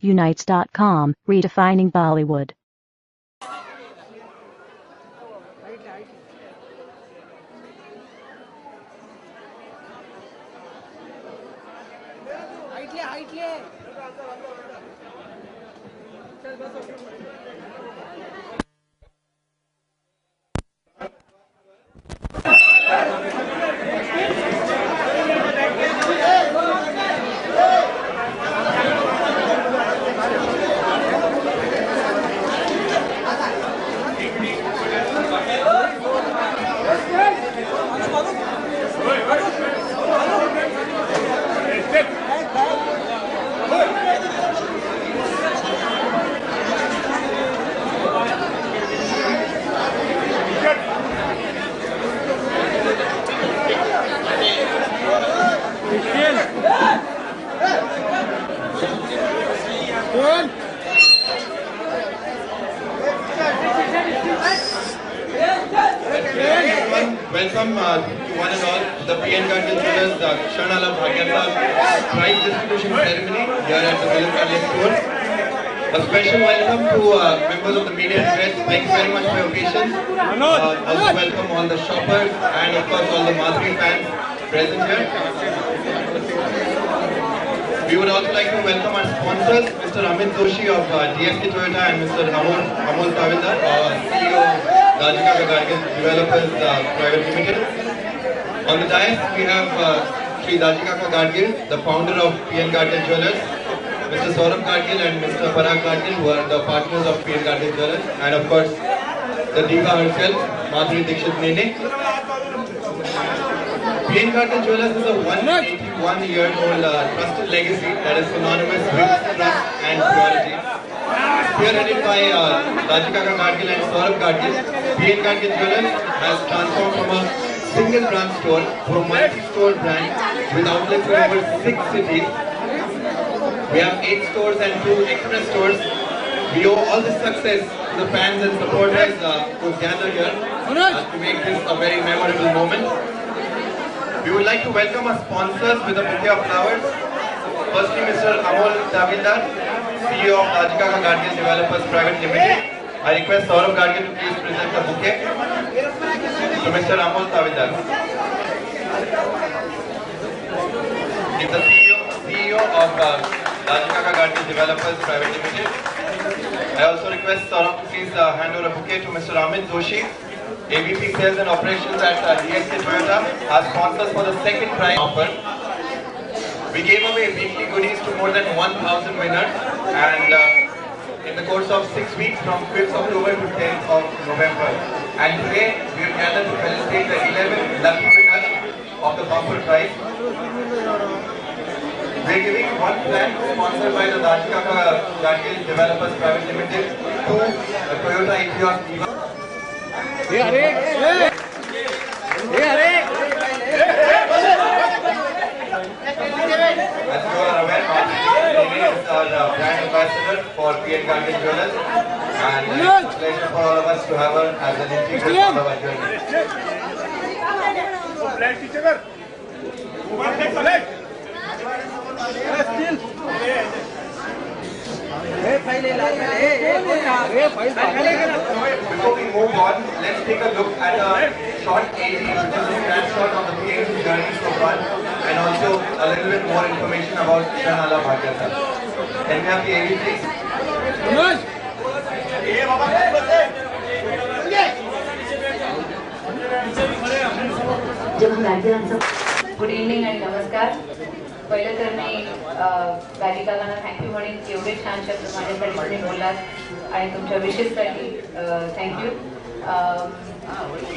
Unites.com, redefining Bollywood. Welcome to one and all to the PN Garden Jewellers Kshanala Bhagyanta prize distribution ceremony here at the Villain Palace Tour. A special welcome to members of the media and press. Thank you very much for your patience. Also welcome all the shoppers and of course all the Madhuri fans present here. We would also like to welcome our sponsors, Mr. Amit Doshi of DSK Toyota and Mr. Amol Tavindar, CEO Dajika Ka Gadgil Developers Private Limited. On the dais we have Sri Dajika Ka Gadgil, the founder of PN Garden Jewellers, Mr. Saurabh Gadgil and Mr. Parag Gadgil, who are the partners of PN Garden Jewellers, and of course the diva herself, Madhuri Dixit Nene. PN Garden Jewellers is a 181-year-old trusted legacy that is synonymous with trust and purity. Spearheaded by Dajika Ka Gadgil and Saurabh Gadgil, PN Garden Jewellers has transformed from a single brand store to a multi-store brand with outlets in over 6 cities. We have 8 stores and 2 express stores. We owe all this success to the fans and supporters who gather here to make this a very memorable moment. We would like to welcome our sponsors with a bouquet of flowers. Firstly, Mr. Amol Tavindar, CEO of Dajika Ka Gadgil Developers Private Limited. I request Saurabh Gadgil to please present the bouquet to Mr. Amol Tavindar. He's the CEO of Dajika Ka Gadgil Developers Private Limited. I also request Saurabh to please hand over a bouquet to Mr. Amit Doshi, AVP Sales and Operations at DSK Toyota, as sponsors for the second prize offer. We gave away weekly goodies to more than 1,000 winners, and in the course of 6 weeks from 5th October to 10th of November. And today we are gathered to felicitate the 11 lucky winners of the bumper prize. We are giving one plan sponsored by the Dajika Ka Gadgil Developers Private Limited to the Toyota Etios Diva. As you are aware, Madhuri is our brand ambassador for PN Garden Jewellers, and it's a pleasure for all of us to have her as an integral part of our journey. Before we move on, let's take a look at a short AV, which is a snapshot of the PN's journey so far, and also a little bit more information about Kshanala Bhagyanta. Can we have the AV, please? Good evening and namaskar. पहिलं तर मी दाजिकाकांना thank you म्हणेन की एवढे छान शब्द माझ्यासाठी तुम्ही बोललात आणि तुमच्या विशेषसाठी थँक्यू.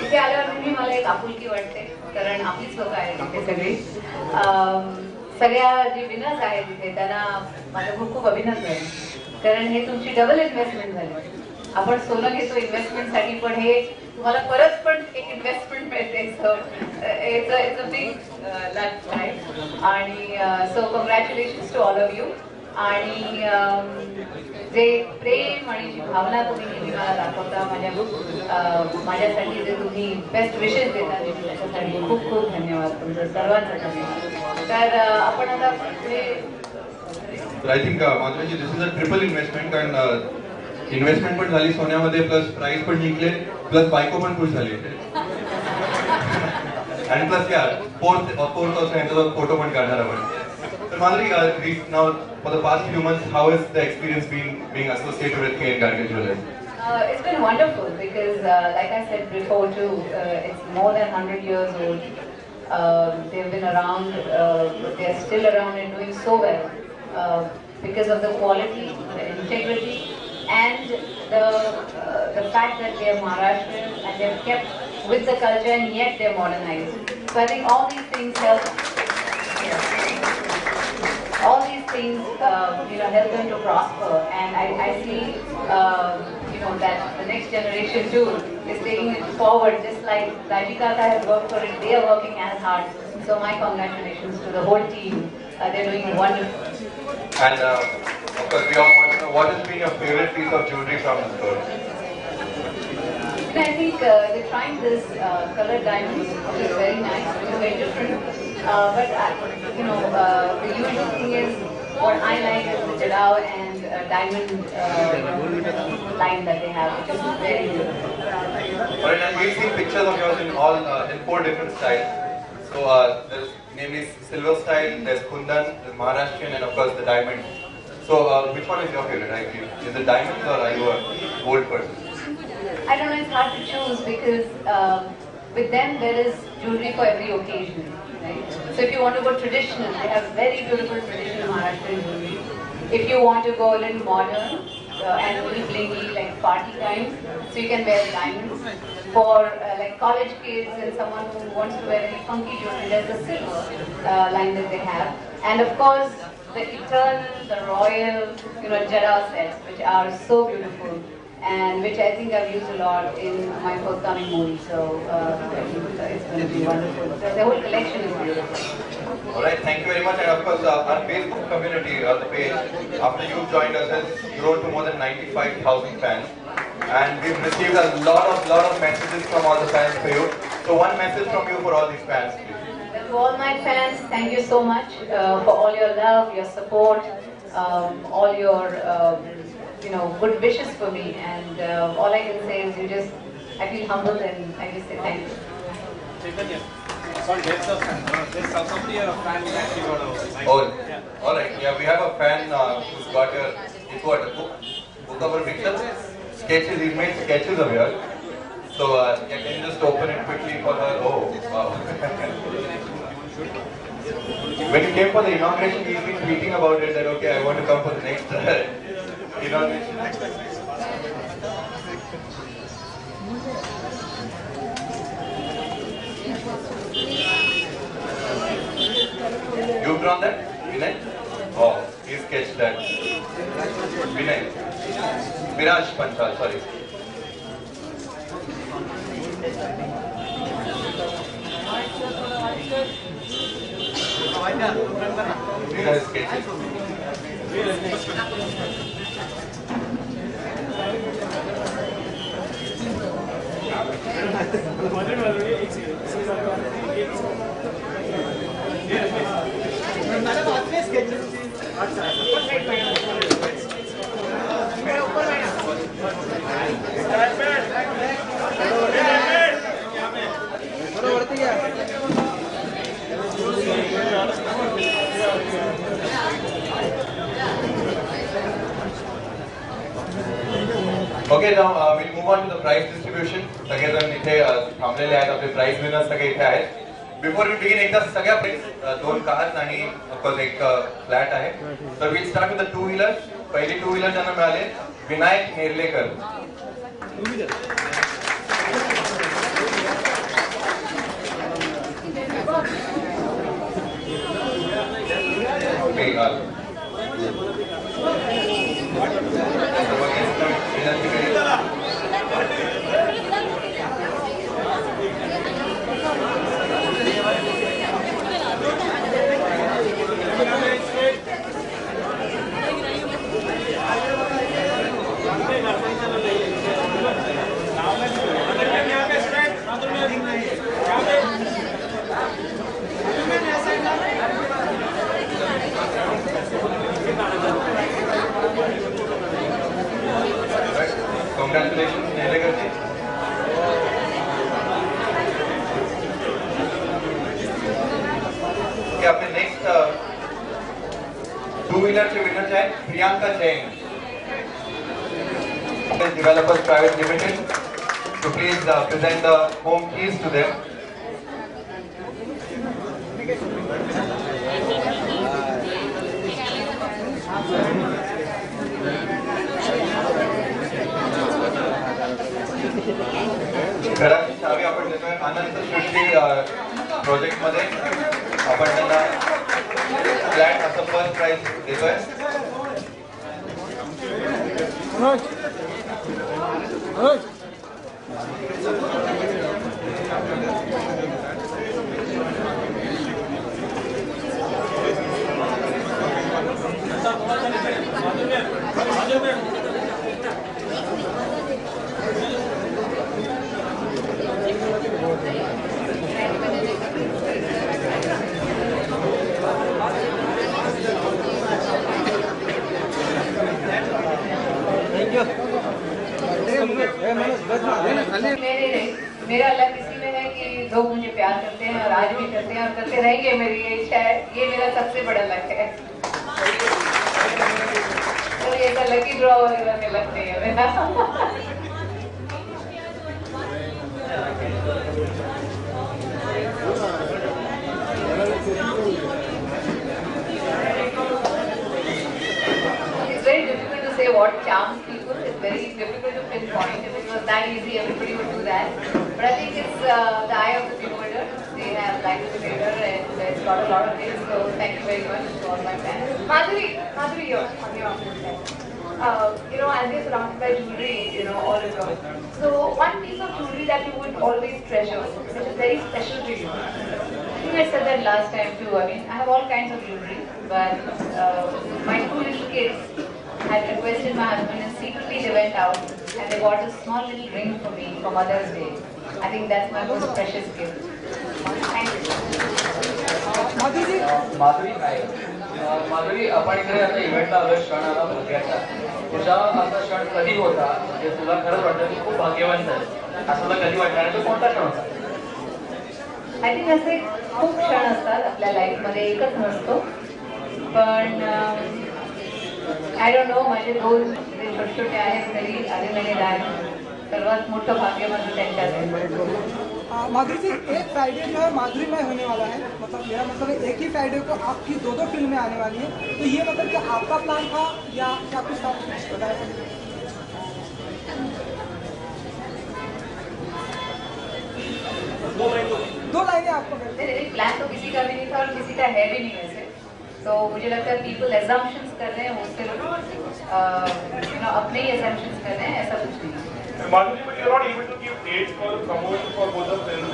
इथे आल्यावर तुम्ही मला एक आपुलकी वाटते, कारण आपलीच लोक आहेत इथे सगळी. सगळ्या जे विनर्स आहेत तिथे त्यांना माझं खूप खूप अभिनंदन, कारण हे तुमची डबल इन्व्हेस्टमेंट झाली. आपण सोनं घेतो इन्व्हेस्टमेंटसाठी, पण हे तुम्हाला परत पण एक इन्व्हेस्टमेंट मिळते. So it's a big luck right. आणि so congratulations to all of you. आणि जे प्रेम आणि जी भावना तुम्ही नेहमी मला दाखवता, माझ्यासाठी जे तुम्ही बेस्ट विशेस देता, त्याच्यासाठी खूप खूप धन्यवाद तुमचं सर्वांचं धन्यवाद. तर आपण आता पुढे So I think Madhuri ji, this is a triple investment and investment पण झाली सोन्यामध्ये प्लस प्राइस पण जिंकले प्लस बायको पण खुश झाली and plus yeah fourth also यांचा फोटो पण काढणार आपण. So Madhuri, now for the past few months, how has the experience been being associated with K.N. Gadgil Jewellers? It's been wonderful because, like I said before too, it's more than 100 years old. They've been around, they're still around and doing so well because of the quality, the integrity, and the fact that they're Maharashtrian and they've kept with the culture and yet they're modernized. So I think all these things help. All these things, help them to prosper, and I see, that the next generation too is taking it forward, just like Rajikata has worked for it. They are working as hard. So my congratulations to the whole team. They're doing wonderful. And of course, we all want to know what has been your favorite piece of jewelry from the store. And I think they're trying this colored diamonds, which is very nice, which is very different. But the usual thing is what I like is the Jadao and diamond line that they have, which is very good. Alright, and we've seen pictures of yours in 4 different styles. So there's namely silver style, there's Kundan, there's Maharashtrian, and of course the diamond. So which one is your favorite? I feel is it diamonds or are you a gold person? I don't know, it's hard to choose because with them there is jewelry for every occasion, right? So if you want to go traditional, they have very beautiful traditional Maharashtrian jewelry. If you want to go a little modern and a little blingy, like party kind, so you can wear diamonds. For like college kids and someone who wants to wear very funky jewelry, there's the silver line that they have. And of course, the eternal, the royal, Jada sets, which are so beautiful. And which I think I've used a lot in my forthcoming movie, so it's going to be wonderful. The whole collection is beautiful. Alright, thank you very much. And of course, our Facebook community, the page, after you joined us, has grown to more than 95,000 fans. And we've received a lot of messages from all the fans for you. So one message from you for all these fans, please. To all my fans, thank you so much for all your love, your support, all your good wishes for me, and all I can say is I feel humbled and I just say thank you. Chaitanya, sorry, there's somebody a fan who actually got a Oh, yeah. Alright, yeah, we have a fan who's got a book of her pictures, sketches, he's made sketches of yours. So, yeah, can you just open it quickly for her? Oh, wow. When you came for the inauguration, he's been tweeting about it that, okay, I want to come for the next inauguration. You've drawn that? Vinay? Oh, he sketched that. Vinay. Viraj Panchal, sorry. Viraj sketches. Okay, now we'll move on to the prize distribution. सगळेजण इथे थांबलेले आहेत, आपले prize winners सगळे इथे आहेत. Before we begin एकदा सगळ्या प्राइज 2 कार्स आणि ऑफकोर्स एक फ्लॅट आहे. तर we'll start with the 2 wheeler. पहिली 2 व्हीलर ज्यांना मिळाले विनायक नेर्लेकर. टू-व्हीलरचे विनर आहेत Priyanka Jain, Developers Private Limited. So please present the home keys to them. घराची चावी आपण देतोय आनंद सृष्टी प्रोजेक्ट मध्ये आपण त्यांना फ्लॅट असं फर्स्ट प्राइज देतोय. मेरा लक इसी में है कि लोग मुझे प्यार करते हैं और आज भी करते हैं और करते रहेंगे. मेरी ये इच्छा है, ये मेरा सबसे बड़ा लक है. तो ये ऐसा लकी ड्रॉ वगैरह में लक नहीं है मेरा. It's very difficult to say what charms people. It's very difficult to pinpoint. If it was that easy, everybody would do that. But I think it's the eye of the beholder. They have liked the theater and it's got a lot of things. So thank you very much to all my fans. Madhuri, you're on your own. As you're surrounded by jewelry, all around. So one piece of jewelry that you would always treasure, which is very special to you. I think I said that last time too. I mean, I have all kinds of jewelry, but my two little kids had requested my husband and secretly they went out and they got a small little ring for me for Mother's Day. I think that's my most precious gift. Thank you. माधुरी आपण इकडे आता इव्हेंटला आलोय, क्षण आला मुलग्याचा. तुझा असा क्षण कधी होता म्हणजे तुला खरंच वाटलं की खूप भाग्यवान झालं असं तुला कधी वाटलं आणि तो कोणता क्षण होता? आय थिंक असे खूप क्षण असतात आपल्या लाईफमध्ये, एकच नसतो. पण आय डोंट नो, माझे दोन जे छोटे छोटे आहेत तरी आधी मैंने दान सर्वात मोठं भाग्य माझं त्यांच्यात आहे. माधुरी जी, एक फ्राइडे जो है माधुरी में होने वाला है, मतलब मेरा मतलब है एक ही फ्राइडे को आपकी दो फिल्में आने वाली हैं. तो ये मतलब कि आपका प्लान था या क्या कुछ था, बताया? दो लाइनें आपको प्लान तो किसी का भी नहीं था और किसी का है भी नहीं वैसे. तो मुझे लगता है पीपल एजम्पशंस कर रहे हैं, वो सिर्फ अपने ही एजम्पशंस कर रहे हैं, ऐसा कुछ नहीं. Madhuri, but you're not able to give dates for the promotion for both the films.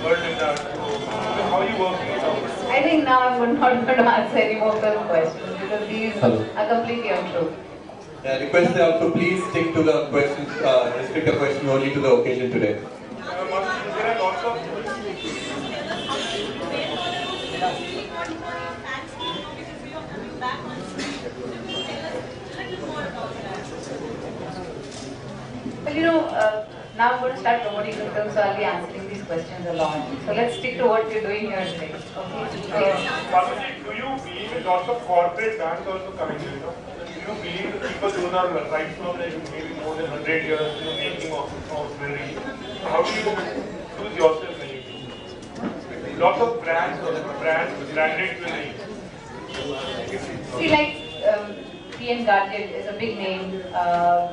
Heard in that. So how are you working it out? I think now I'm not going to answer any more film questions because these are completely untrue. Request them to please stick to the questions, restrict the question only to the occasion today. Madhuri, there are lots of... Well, now I'm going to start promoting the film, so I'll be answering these questions along. So let's stick to what we're doing here today. Okay? Madhuri, do you believe in lots of corporate brands also coming in? Do you believe that people who are right from like maybe more than 100 years making of jewelry? How do you choose yourself when you do? Lots of brands, branded jewelry. See, like P.N. Gadget is a big name.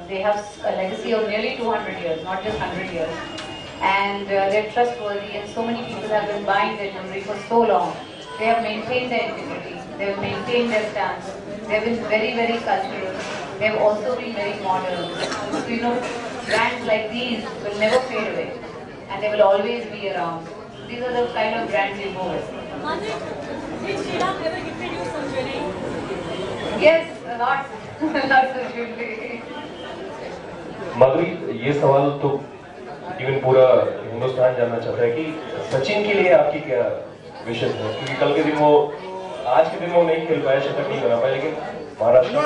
They have a legacy of nearly 200 years, not just 100 years. And they're trustworthy and so many people have been buying their jewelry for so long. They have maintained their integrity. They have maintained their stance. They have been very, very cultural. They have also been very modern. So, brands like these will never fade away. And they will always be around. These are the kind of brands we go with. Did Sheila ever gifted you some jewelry? Yes, a lot. Lots of jewelry. माधुरी, ये सवाल तो even पूरा हिंदुस्तान जानना चाहता है कि सचिन के लिए आपकी क्या विशेष है, क्योंकि कल के दिन वो आज के दिन वो नहीं खेल पाया, शतक नहीं बना पाया, लेकिन महाराष्ट्र में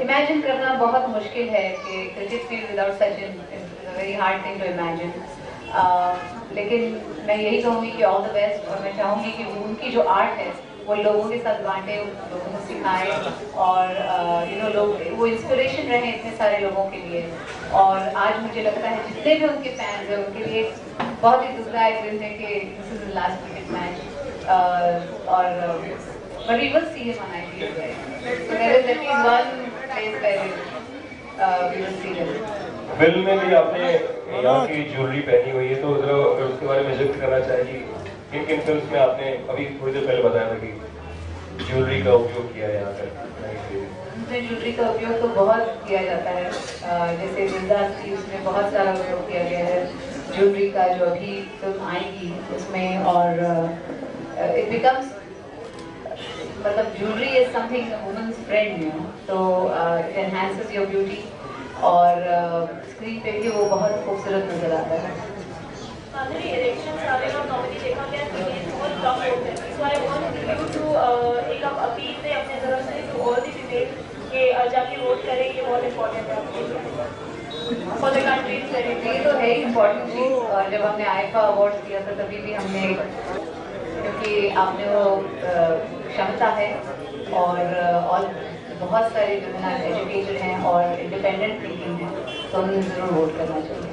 इमेजिन करना बहुत मुश्किल है कि cricket field without Sachin is a very hard thing to imagine. लेकिन मैं यही कहूँगी कि ऑल द बेस्ट, और मैं चाहूँगी कि उनकी जो आर्ट है वो लोगों के साथ बांटे, लोगों को सिखाए, और लोग वो इंस्पिरेशन रहे इतने सारे लोगों के लिए। और आज मुझे लगता है जितने भी उनके फैंस हैं उनके लिए बहुत ही दुखदायक दिन है कि this is the last cricket match, और but we will see him on IPL, right? So there is at least one place where we will see him. Film में भी आपने यहाँ की ज्वेलरी पहनी हुई है, तो जरा अगर उसके बारे में जिक्र करना चाहिए, किन किन फिल्म में आपने अभी थोड़ी देर पहले बताया था कि ज्वेलरी का उपयोग किया है यहाँ पर? ज्वेलरी का उपयोग तो बहुत किया जाता है, जैसे दिलदास थी उसमें बहुत सारा उपयोग किया गया है ज्वेलरी का, जो अभी फिल्म आएगी उसमें, और इट बिकम्स, मतलब jewellery is something women's friend, तो इट एनहांसेस योर ब्यूटी, और स्क्रीन पे भी वो बहुत खूबसूरत नजर आता है। माधुरी, इलेक्शंस आ रहे हैं और नॉमिनी देखा गया कि ये बहुत कम वोट है, सो आई वांट यू टू एक आप अपील दें अपने तरफ से टू ऑल द फीमेल कि जाके वोट करें, ये बहुत इम्पोर्टेंट है आपके लिए फॉर द कंट्री। ये तो है इम्पोर्टेंट चीज़, और जब हमने आईफा अवार्ड दिया था तभी भी हमने, क्योंकि आपने वो क्षमता है, और बहुत सारे विमेन एजुकेटेड हैं और इंडिपेंडेंट थिंकिंग हैं, तो हमें जरूर वोट करना चाहिए।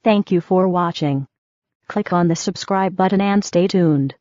Thank you for watching. Click on the subscribe button and stay tuned.